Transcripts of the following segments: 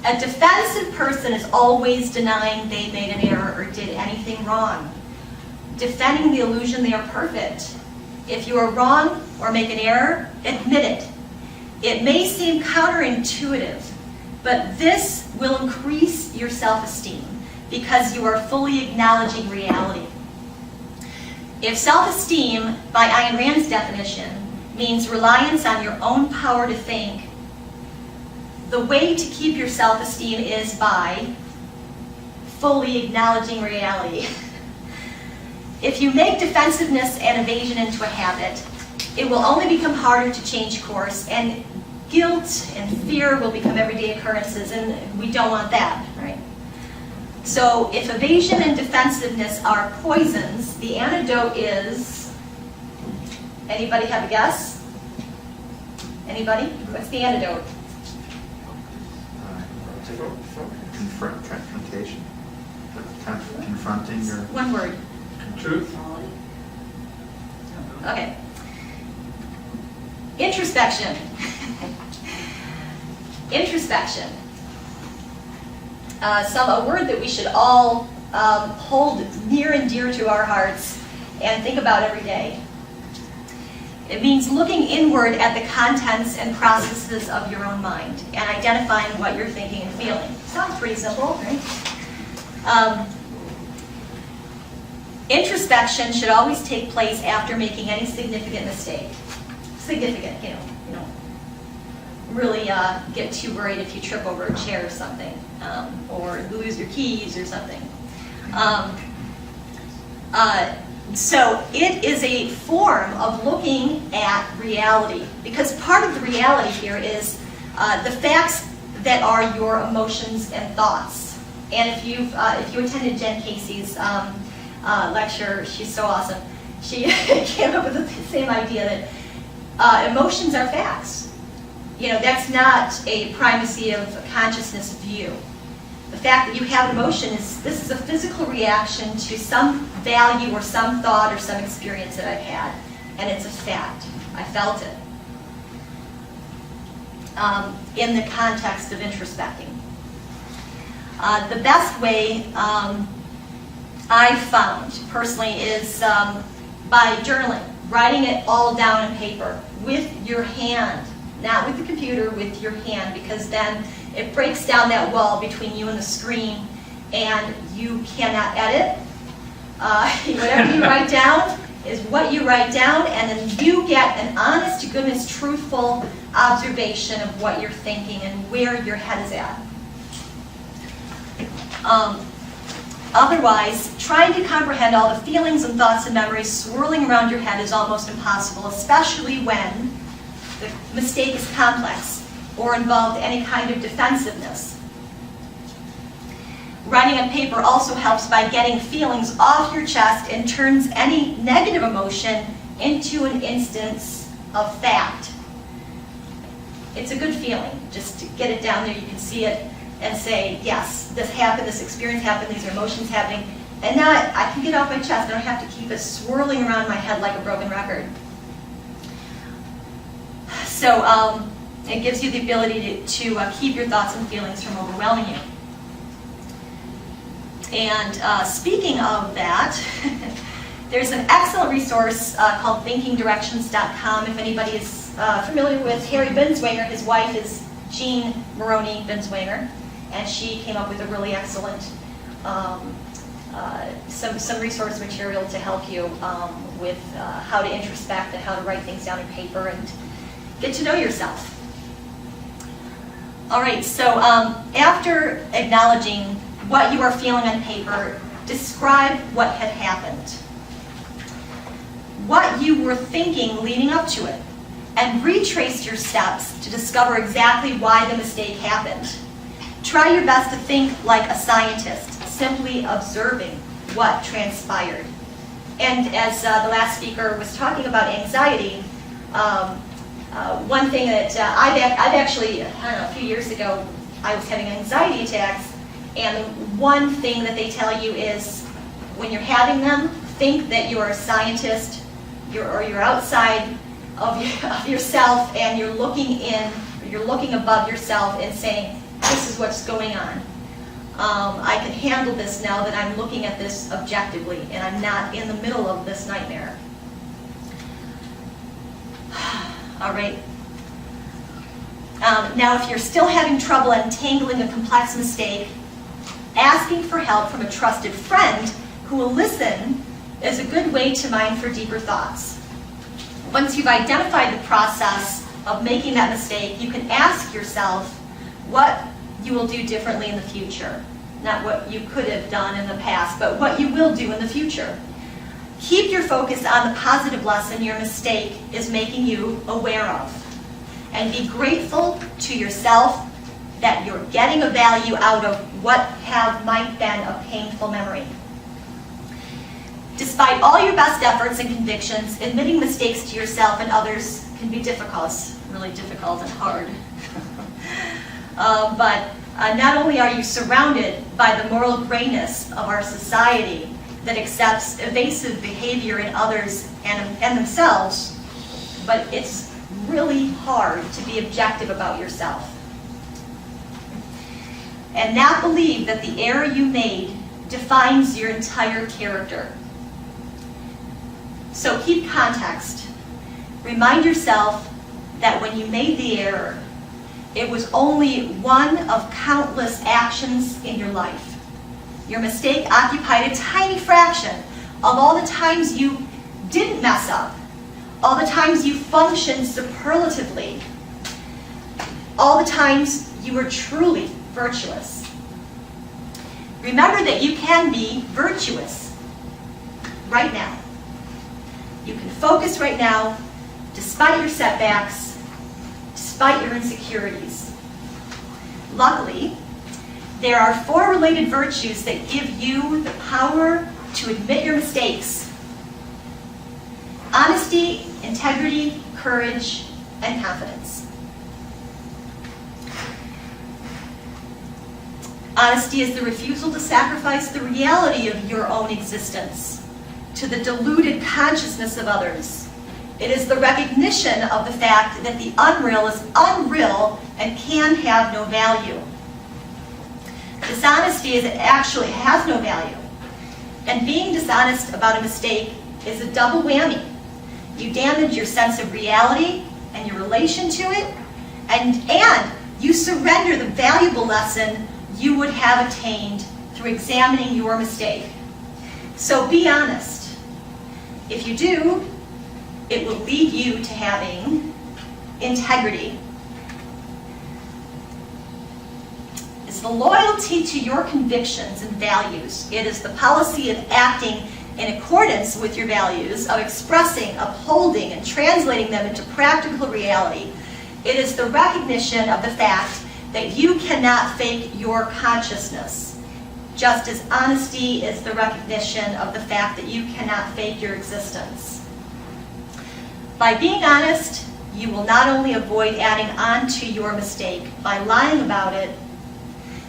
A defensive person is always denying they made an error or did anything wrong, defending the illusion they are perfect. If you are wrong or make an error, admit it. It may seem counterintuitive, but this will increase your self-esteem because you are fully acknowledging reality. If self-esteem, by Ayn Rand's definition, means reliance on your own power to think, the way to keep your self-esteem is by fully acknowledging reality. If you make defensiveness and evasion into a habit, it will only become harder to change course, and guilt and fear will become everyday occurrences, and we don't want that, right? So if evasion and defensiveness are poisons, the antidote is, anybody have a guess? Anybody? What's the antidote? Confrontation. Confronting your... One word. Truth. Okay. Introspection. Introspection. A word that we should all hold near and dear to our hearts and think about every day. It means looking inward at the contents and processes of your own mind and identifying what you're thinking and feeling. Sounds pretty simple, right? Introspection should always take place after making any significant mistake. Significant, you know, really get too worried if you trip over a chair or something, or lose your keys or something. So it is a form of looking at reality, because part of the reality here is the facts that are your emotions and thoughts. And if you attended Jen Casey's lecture, she's so awesome. She came up with the same idea that emotions are facts. You know, that's not a primacy of consciousness view. The fact that you have an emotion this is a physical reaction to some value or some thought or some experience that I've had, and it's a fact. I felt it. In the context of introspecting. The best way I've found personally is by journaling, writing it all down on paper with your hand, not with the computer, with your hand, because then it breaks down that wall between you and the screen, and you cannot edit. Whatever you write down is what you write down, and then you get an honest to goodness, truthful observation of what you're thinking and where your head is at. Otherwise, trying to comprehend all the feelings and thoughts and memories swirling around your head is almost impossible, especially when the mistake is complex or involved any kind of defensiveness. Writing on paper also helps by getting feelings off your chest and turns any negative emotion into an instance of fact. It's a good feeling just to get it down there. You can see it and say, yes, this happened, this experience happened, these are emotions happening, and now I can get off my chest. I don't have to keep it swirling around my head like a broken record. So it gives you the ability to keep your thoughts and feelings from overwhelming you. And speaking of that, there's an excellent resource called thinkingdirections.com. If anybody is familiar with Harry Binswanger, his wife is Jean Maroney Binswanger, and she came up with a really excellent some resource material to help you with how to introspect and how to write things down on paper and get to know yourself. All right, so after acknowledging what you are feeling on paper, describe what had happened, what you were thinking leading up to it, and retrace your steps to discover exactly why the mistake happened. Try your best to think like a scientist, simply observing what transpired. And as the last speaker was talking about anxiety, one thing that I've actually, I don't know, a few years ago, I was having anxiety attacks, and one thing that they tell you is when you're having them, think that you're a scientist, you're outside of yourself, and you're looking above yourself and saying, this is what's going on. I can handle this now that I'm looking at this objectively and I'm not in the middle of this nightmare. All right. Now, if you're still having trouble untangling a complex mistake, asking for help from a trusted friend who will listen is a good way to mine for deeper thoughts. Once you've identified the process of making that mistake, you can ask yourself what you will do differently in the future. Not what you could have done in the past, but what you will do in the future. Keep your focus on the positive lesson your mistake is making you aware of. And be grateful to yourself that you're getting a value out of what might been a painful memory. Despite all your best efforts and convictions, admitting mistakes to yourself and others can be difficult. It's really difficult and hard. But not only are you surrounded by the moral grayness of our society that accepts evasive behavior in others and themselves, but it's really hard to be objective about yourself. And not believe that the error you made defines your entire character. So keep context. Remind yourself that when you made the error, it was only one of countless actions in your life. Your mistake occupied a tiny fraction of all the times you didn't mess up, all the times you functioned superlatively, all the times you were truly virtuous. Remember that you can be virtuous right now. You can focus right now, despite your setbacks, despite your insecurities. Luckily, there are 4 related virtues that give you the power to admit your mistakes: honesty, integrity, courage, and confidence. Honesty is the refusal to sacrifice the reality of your own existence to the deluded consciousness of others. It is the recognition of the fact that the unreal is unreal and can have no value. Dishonesty is it actually has no value. And being dishonest about a mistake is a double whammy. You damage your sense of reality and your relation to it, and you surrender the valuable lesson you would have attained through examining your mistake. So be honest. If you do, it will lead you to having integrity. It's the loyalty to your convictions and values. It is the policy of acting in accordance with your values, of expressing, upholding, and translating them into practical reality. It is the recognition of the fact that you cannot fake your consciousness, just as honesty is the recognition of the fact that you cannot fake your existence. By being honest, you will not only avoid adding on to your mistake by lying about it,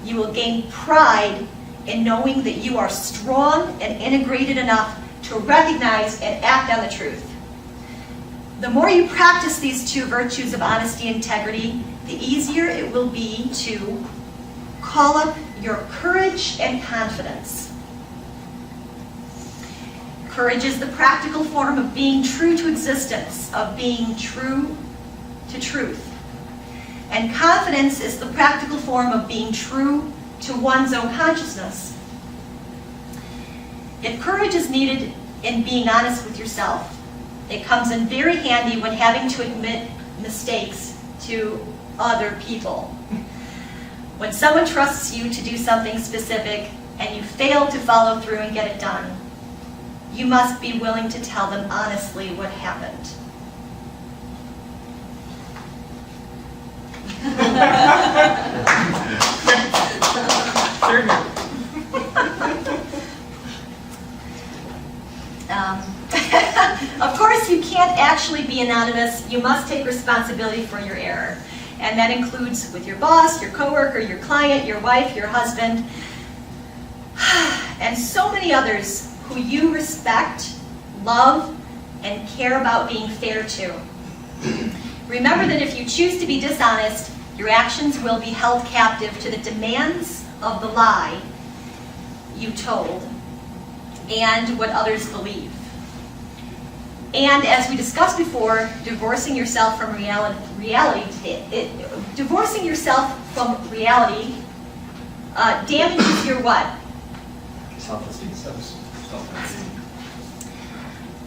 you will gain pride in knowing that you are strong and integrated enough to recognize and act on the truth. The more you practice these 2 virtues of honesty and integrity, the easier it will be to call up your courage and confidence. Courage is the practical form of being true to existence, of being true to truth. And confidence is the practical form of being true to one's own consciousness. If courage is needed in being honest with yourself, it comes in very handy when having to admit mistakes to other people. When someone trusts you to do something specific and you fail to follow through and get it done, you must be willing to tell them honestly what happened. Of course, you can't actually be anonymous. You must take responsibility for your error. And that includes with your boss, your coworker, your client, your wife, your husband, and so many others who you respect, love, and care about being fair to. Remember that if you choose to be dishonest, Your actions will be held captive to the demands of the lie you told and what others believe. And as we discussed before, divorcing yourself from divorcing yourself from reality damages your what? Self-esteem.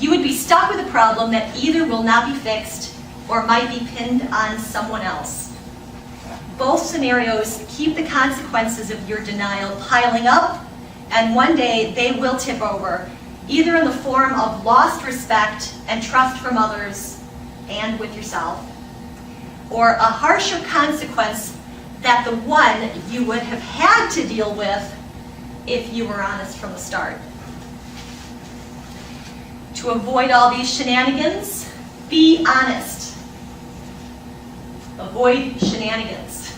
You would be stuck with a problem that either will not be fixed or might be pinned on someone else. Both scenarios keep the consequences of your denial piling up, and one day they will tip over, either in the form of lost respect and trust from others and with yourself, or a harsher consequence that the one you would have had to deal with if you were honest from the start. To avoid all these shenanigans, be honest. Avoid shenanigans.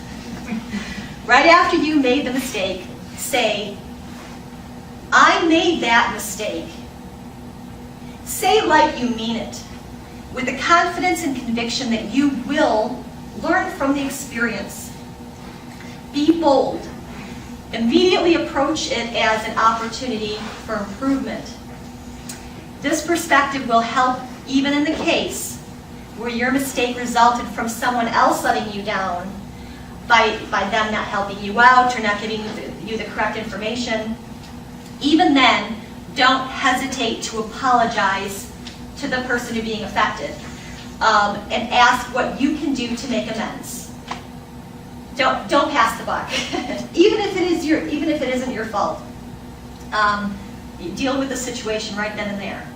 Right after you made the mistake, say, I made that mistake. Say like you mean it, with the confidence and conviction that you will learn from the experience. Be bold. Immediately approach it as an opportunity for improvement. This perspective will help even in the case where your mistake resulted from someone else letting you down by them not helping you out or not giving you the correct information. Even then, don't hesitate to apologize to the person who's being affected and ask what you can do to make amends. Don't pass the buck, even if it isn't your fault. You deal with the situation right then and there.